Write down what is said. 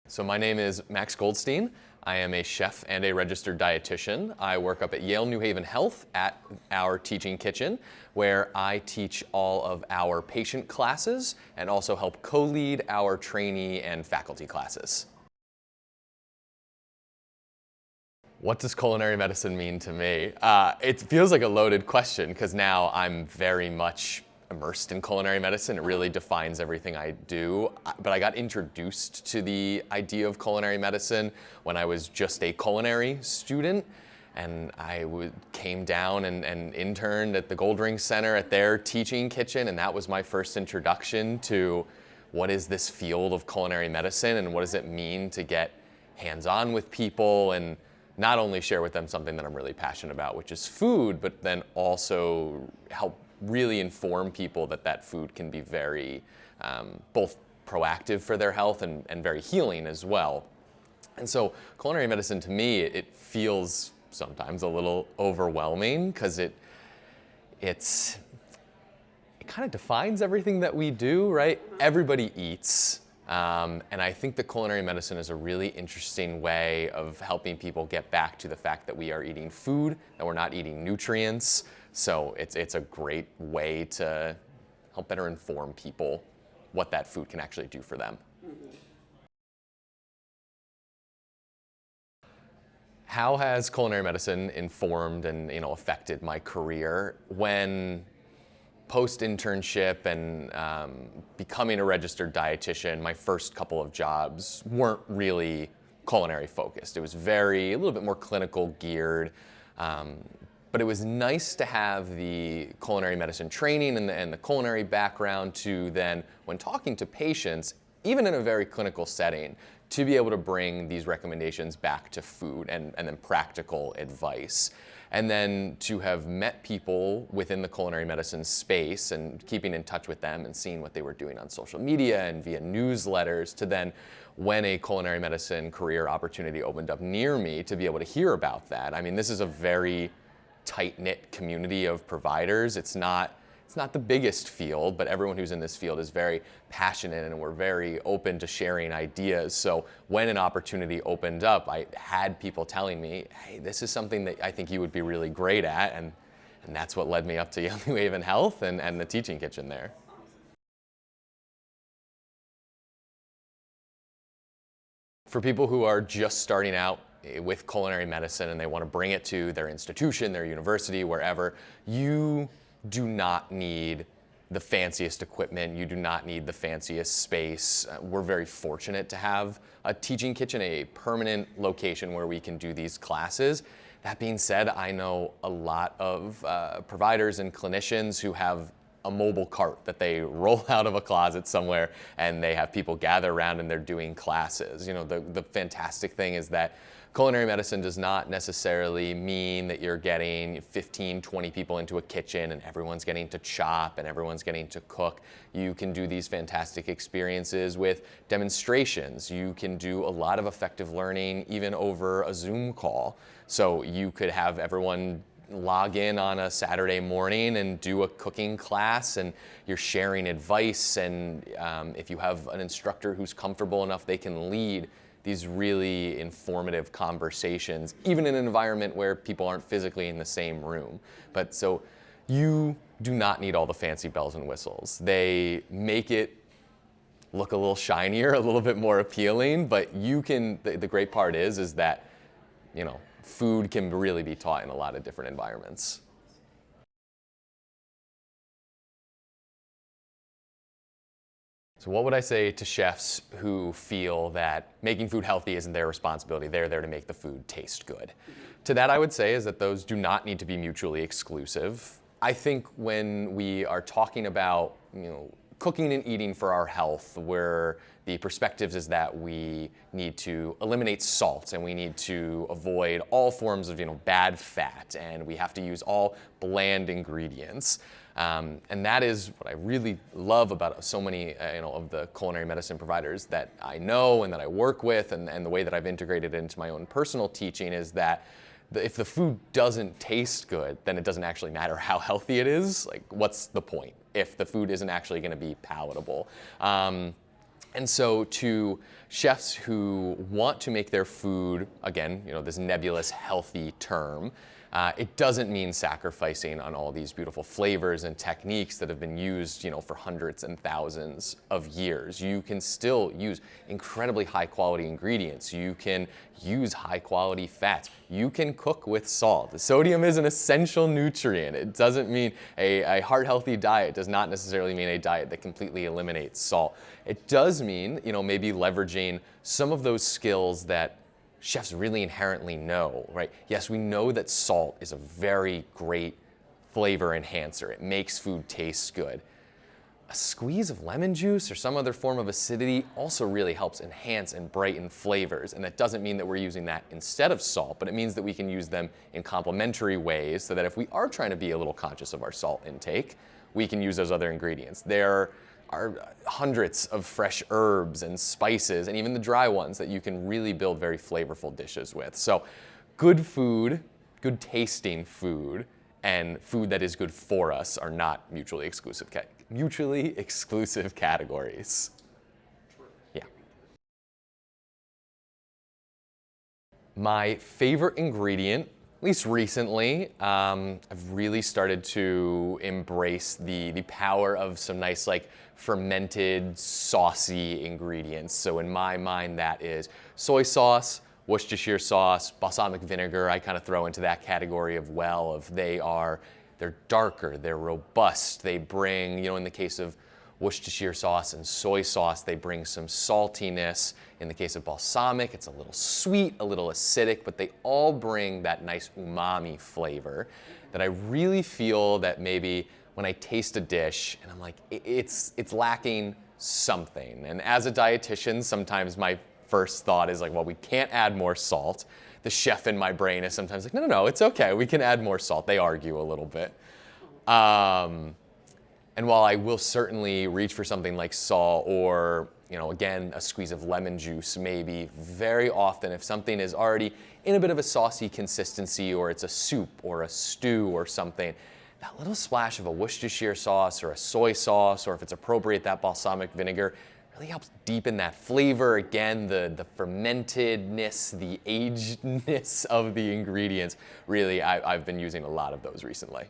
So my name is Max Goldstein. I am a chef and a registered dietitian. I work up at Yale New Haven Health at our teaching kitchen, where I teach all of our patient classes and also help co-lead our trainee and faculty classes. What does culinary medicine mean to me? It feels like a loaded question because now I'm very much immersed in culinary medicine. It really defines everything I do. But I got introduced to the idea of culinary medicine when I was just a culinary student. And I came down and interned at the Goldstein Center at their teaching kitchen. And that was my first introduction to what is this field of culinary medicine and what does it mean to get hands-on with people and not only share with them something that I'm really passionate about, which is food, but then also help really inform people that that food can be very both proactive for their health and very healing as well. And so culinary medicine to me, it feels sometimes a little overwhelming because it kind of defines everything that we do, right? Everybody eats. And I think that culinary medicine is a really interesting way of helping people get back to the fact that we are eating food, that we're not eating nutrients. So it's a great way to help better inform people what that food can actually do for them. How has culinary medicine informed and affected my career? When post-internship and becoming a registered dietitian, my first couple of jobs weren't really culinary focused. It was a little bit more clinical geared. But it was nice to have the culinary medicine training and the culinary background to then, when talking to patients, even in a very clinical setting, to be able to bring these recommendations back to food and then practical advice. And then to have met people within the culinary medicine space and keeping in touch with them and seeing what they were doing on social media and via newsletters, to then, when a culinary medicine career opportunity opened up near me, to be able to hear about that. I mean, this is a very tight-knit community of providers. It's not the biggest field, but everyone who's in this field is very passionate and we're very open to sharing ideas. So when an opportunity opened up, I had people telling me, hey, this is something that I think you would be really great at, and that's what led me up to Yale New Haven Health and the teaching kitchen there. For people who are just starting out with culinary medicine and they want to bring it to their institution, their university, wherever, you do not need the fanciest equipment. You do not need the fanciest space. We're very fortunate to have a teaching kitchen, a permanent location where we can do these classes. That being said, I know a lot of providers and clinicians who have a mobile cart that they roll out of a closet somewhere and they have people gather around and they're doing classes. The fantastic thing is that culinary medicine does not necessarily mean that you're getting 15, 20 people into a kitchen and everyone's getting to chop and everyone's getting to cook. You can do these fantastic experiences with demonstrations. You can do a lot of effective learning even over a Zoom call. So you could have everyone log in on a Saturday morning and do a cooking class, and you're sharing advice, and if you have an instructor who's comfortable enough, they can lead these really informative conversations, even in an environment where people aren't physically in the same room. But so you do not need all the fancy bells and whistles. They make it look a little shinier, a little bit more appealing, but the great part is that, food can really be taught in a lot of different environments. So what would I say to chefs who feel that making food healthy isn't their responsibility? They're there to make the food taste good. To that I would say is that those do not need to be mutually exclusive. I think when we are talking about cooking and eating for our health, where the perspectives is that we need to eliminate salt and we need to avoid all forms of bad fat, and we have to use all bland ingredients. And that is what I really love about so many of the culinary medicine providers that I know and that I work with, and the way that I've integrated it into my own personal teaching is that if the food doesn't taste good, then it doesn't actually matter how healthy it is. Like, what's the point if the food isn't actually going to be palatable? And so to chefs who want to make their food, again, this nebulous healthy term, it doesn't mean sacrificing on all these beautiful flavors and techniques that have been used, for hundreds and thousands of years. You can still use incredibly high quality ingredients. You can use high quality fats. You can cook with salt. Sodium is an essential nutrient. It doesn't mean a heart healthy diet does not necessarily mean a diet that completely eliminates salt. It does mean, maybe leveraging some of those skills that chefs really inherently know, right? Yes, we know that salt is a very great flavor enhancer. It makes food taste good. A squeeze of lemon juice or some other form of acidity also really helps enhance and brighten flavors. And that doesn't mean that we're using that instead of salt, but it means that we can use them in complementary ways so that if we are trying to be a little conscious of our salt intake, we can use those other ingredients. There are hundreds of fresh herbs and spices, and even the dry ones that you can really build very flavorful dishes with. So good food, good tasting food, and food that is good for us are not mutually exclusive categories. Yeah. My favorite ingredient, at least recently, I've really started to embrace the power of some nice fermented saucy ingredients. So in my mind, that is soy sauce, Worcestershire sauce, balsamic vinegar. I kind of throw into that category they're darker, they're robust. They bring, in the case of Worcestershire sauce and soy sauce, they bring some saltiness. In the case of balsamic, it's a little sweet, a little acidic, but they all bring that nice umami flavor that I really feel that maybe when I taste a dish and I'm like, it's lacking something. And as a dietitian, sometimes my first thought is well, we can't add more salt. The chef in my brain is sometimes like, no, it's okay. We can add more salt. They argue a little bit. And while I will certainly reach for something like salt or, again, a squeeze of lemon juice, maybe very often if something is already in a bit of a saucy consistency or it's a soup or a stew or something, that little splash of a Worcestershire sauce or a soy sauce, or if it's appropriate, that balsamic vinegar, really helps deepen that flavor. Again, the fermentedness, the agedness of the ingredients. Really, I've been using a lot of those recently.